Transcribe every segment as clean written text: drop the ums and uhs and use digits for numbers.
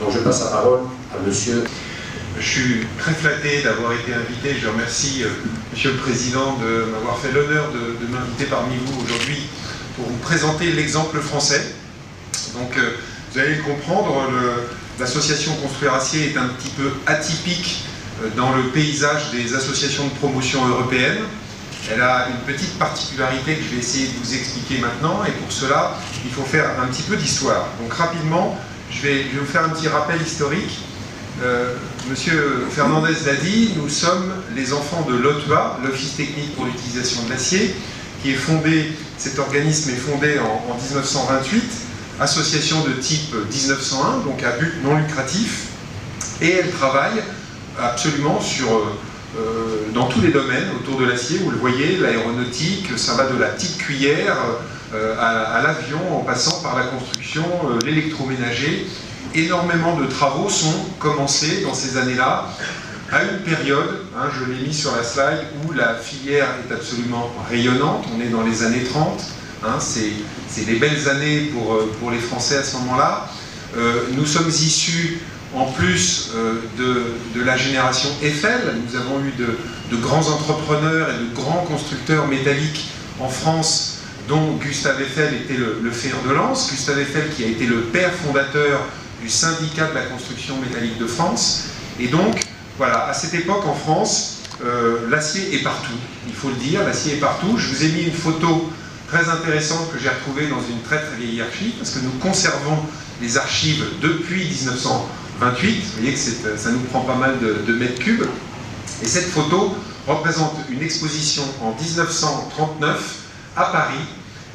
Donc je passe la parole à monsieur. Je suis très flatté d'avoir été invité. Je remercie Monsieur le Président de m'avoir fait l'honneur de m'inviter parmi vous aujourd'hui pour vous présenter l'exemple français. Donc vous allez le comprendre, l'association Construire Acier est un petit peu atypique dans le paysage des associations de promotion européennes. Elle a une petite particularité que je vais essayer de vous expliquer maintenant, et pour cela, il faut faire un petit peu d'histoire. Donc rapidement, je vais vous faire un petit rappel historique. Monsieur Fernandez l'a dit, nous sommes les enfants de l'OTEA, l'Office technique pour l'utilisation de l'acier, qui est fondé, cet organisme est fondé en 1928, association de type 1901, donc à but non lucratif, et elle travaille absolument dans tous les domaines autour de l'acier. Vous le voyez, l'aéronautique, ça va de la petite cuillère à l'avion, en passant par la construction, l'électroménager. Énormément de travaux sont commencés dans ces années-là, à une période, je l'ai mis sur la slide, où la filière est absolument rayonnante. On est dans les années 30, c'est des belles années pour les Français à ce moment-là. Nous sommes issus, en plus de la génération Eiffel, nous avons eu de grands entrepreneurs et de grands constructeurs métalliques en France, dont Gustave Eiffel était le fer de lance. Gustave Eiffel qui a été le père fondateur du syndicat de la construction métallique de France. Et donc, voilà, à cette époque en France, l'acier est partout, il faut le dire, l'acier est partout. Je vous ai mis une photo très intéressante que j'ai retrouvée dans une très très vieille archive, parce que nous conservons les archives depuis 1928. Vous voyez que ça nous prend pas mal de mètres cubes. Et cette photo représente une exposition en 1939 à Paris,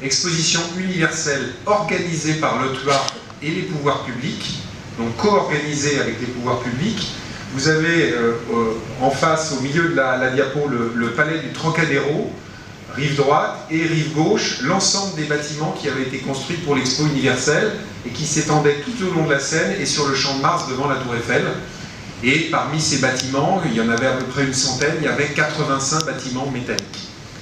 exposition universelle organisée par l'OTEA et les pouvoirs publics, donc co-organisée avec les pouvoirs publics. Vous avez en face, au milieu de la diapo, le palais du Trocadéro, rive droite et rive gauche, l'ensemble des bâtiments qui avaient été construits pour l'Expo universelle et qui s'étendaient tout au long de la Seine et sur le Champ de Mars devant la Tour Eiffel. Et parmi ces bâtiments, il y en avait à peu près une centaine, il y avait 85 bâtiments métalliques.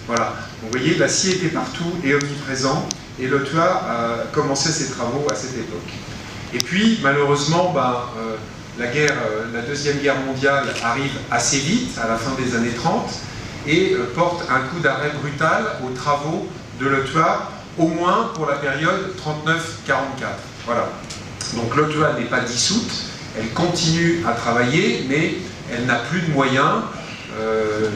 Voilà, donc vous voyez, l'acier était partout et omniprésent, et l'OTEA a commencé ses travaux à cette époque. Et puis, malheureusement, la Deuxième Guerre mondiale arrive assez vite, à la fin des années 30, et porte un coup d'arrêt brutal aux travaux de l'OTEA, au moins pour la période 39-44. Voilà. Donc l'OTEA n'est pas dissoute, elle continue à travailler, mais elle n'a plus de moyens.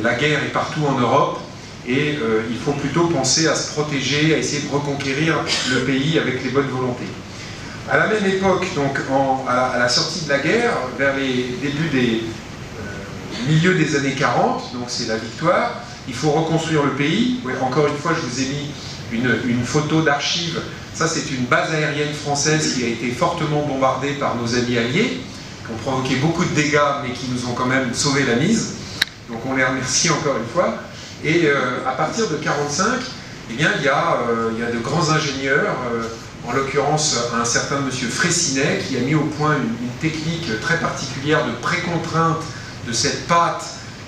La guerre est partout en Europe, et il faut plutôt penser à se protéger, à essayer de reconquérir le pays avec les bonnes volontés. À la même époque, donc à la sortie de la guerre, vers les débuts des milieu des années 40, donc c'est la victoire, il faut reconstruire le pays. Ouais, encore une fois, je vous ai mis une photo d'archive. Ça, c'est une base aérienne française qui a été fortement bombardée par nos amis alliés, qui ont provoqué beaucoup de dégâts, mais qui nous ont quand même sauvé la mise. Donc on les remercie encore une fois. Et à partir de 1945, eh bien, il y a de grands ingénieurs, en l'occurrence un certain monsieur Fraissinet, qui a mis au point une technique très particulière de précontrainte de cette pâte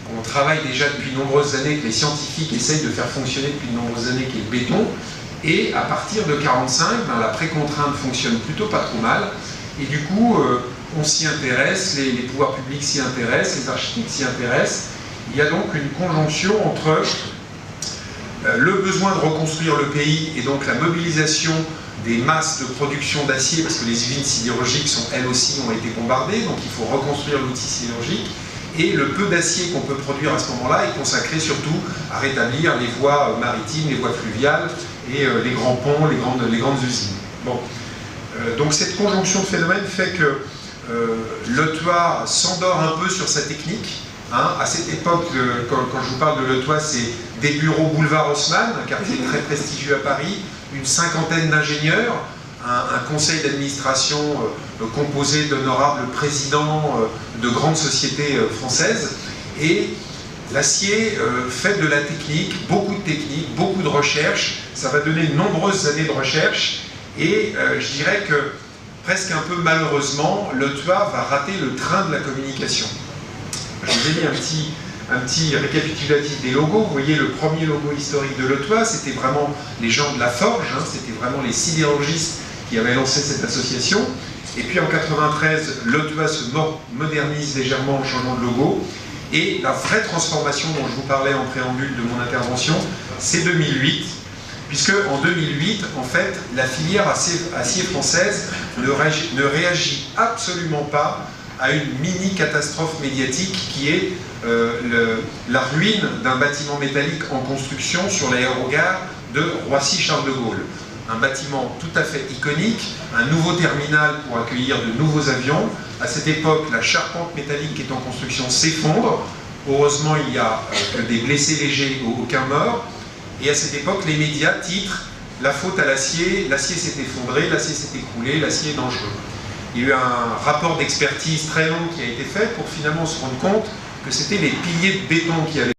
qu'on travaille déjà depuis de nombreuses années, que les scientifiques essayent de faire fonctionner depuis de nombreuses années, qui est le béton. Et à partir de 1945, la précontrainte fonctionne plutôt pas trop mal. Et du coup, on s'y intéresse, les pouvoirs publics s'y intéressent, les architectes s'y intéressent. Il y a donc une conjonction entre le besoin de reconstruire le pays et donc la mobilisation des masses de production d'acier, parce que les usines sidérurgiques elles aussi ont été bombardées, donc il faut reconstruire l'outil sidérurgique. Et le peu d'acier qu'on peut produire à ce moment-là est consacré surtout à rétablir les voies maritimes, les voies fluviales et les grands ponts, les grandes usines. Bon. Donc cette conjonction de phénomènes fait que l'OTEA s'endort un peu sur sa technique. À cette époque, quand je vous parle de l'OTEA, c'est des bureaux boulevard Haussmann, un quartier très prestigieux à Paris, une cinquantaine d'ingénieurs, un conseil d'administration composé d'honorables présidents de grandes sociétés françaises. Et l'acier fait de la technique, beaucoup de recherche. Ça va donner de nombreuses années de recherche. Et je dirais que, presque un peu malheureusement, l'OTEA va rater le train de la communication. Je vous ai mis un petit récapitulatif des logos. Vous voyez, le premier logo historique de l'OTEA, c'était vraiment les gens de la forge, c'était vraiment les sidérurgistes qui avaient lancé cette association. Et puis en 93, l'Otua se modernise légèrement en changeant de logo. Et la vraie transformation dont je vous parlais en préambule de mon intervention, c'est 2008, puisque en 2008, en fait, la filière acier française ne réagit absolument pas à une mini-catastrophe médiatique qui est la ruine d'un bâtiment métallique en construction sur l'aérogare de Roissy-Charles de Gaulle. Un bâtiment tout à fait iconique, un nouveau terminal pour accueillir de nouveaux avions. À cette époque, la charpente métallique qui est en construction s'effondre. Heureusement, il n'y a que des blessés légers, aucun mort. Et à cette époque, les médias titrent « La faute à l'acier, l'acier s'est effondré, l'acier s'est écroulé, l'acier est dangereux ». Il y a eu un rapport d'expertise très long qui a été fait pour finalement se rendre compte que c'était les piliers de béton qui avaient